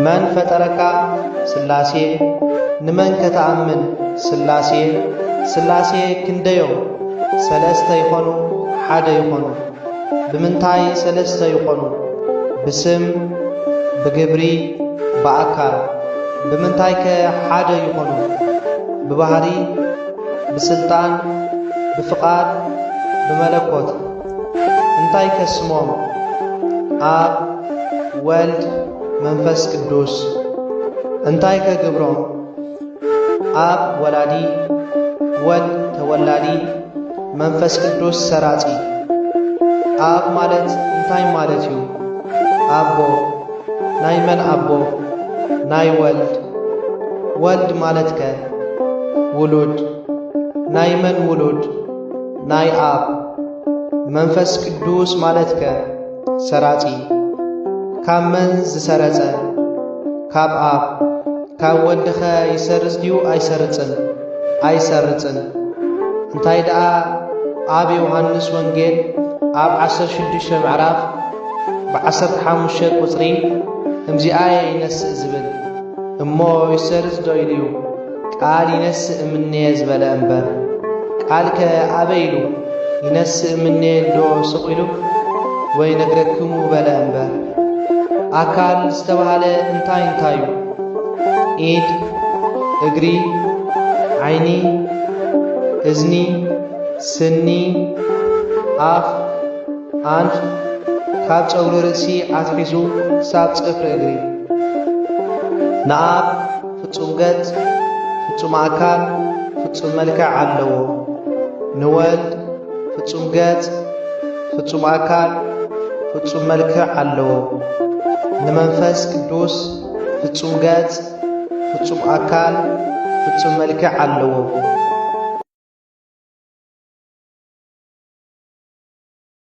من ፈጠረካ ስላሴ ንመን ከተአምን ስላሴ ስላሴ ክንደዮም ሰለስተ ይኾኑ ሓደ ይኾኑ ብምንታይ ሰለስተ ይኾኑ ብስም ብግብሪ በአካል ብምንታይ ከሓደ ይኾኑ ብባህሪ ብስልጣን ብፍቃድ ብመለኮት እንታይ ከስሞም አብ ወልድ መንፈስ ቅዱስ እንታይ ከግብሮም አብ ወላዲ ወልድ ተወላዲ መንፈስ ቅዱስ ሰራጺ አብ ማለት እንታይ ማለት እዩ አቦ ናይ መን አቦ ናይ ወልድ ወልድ ማለት ከ ውሉድ ናይ መን ውሉድ ናይ አብ መንፈስ ቅዱስ ማለት ከ ሰራጺ ካብ መን ዝሰረጸ ካብ አብ ካብ ወልድኸ ይሰርጽ ድዩ ኣይሰርጽን ኣይሰርጽን እንታይ ደኣ አብ ዮሐንስ ወንጌል ኣብ 16 ምዕራፍ ብ15 ቁጽሪ እምዚኣየ ይነስእ ዝብል እሞ ይሰርጽ ዶ ኢሉ ቃል ይነስእ እምኔየ ዝበለ እምበር ቃል ከ ኣበይ ኢሉ ይነስእ እምኔየ ዶ ስቕ ኢሉ ወይ ነግረክሙ በለ እምበር አካል ዝተባሃለ እንታይ እንታይ እዩ ኢድ እግሪ ዓይኒ እዝኒ ስኒ አፍ አንፍ ካብ ጸጉሪ ርእሲ ኣትሒዙ ክሳብ ጽፍሪ እግሪ ንአብ ፍጹም ገጽ ፍጹም አካል ፍጹም መልክዕ ኣለዎ ንወልድ ፍጹም ገጽ ፍጹም አካል ፍጹም መልክዕ ኣለዎ ንመንፈስ ቅዱስ ፍጹም ገጽ ፍጹም አካል ፍጹም መልክዕ ኣለዎ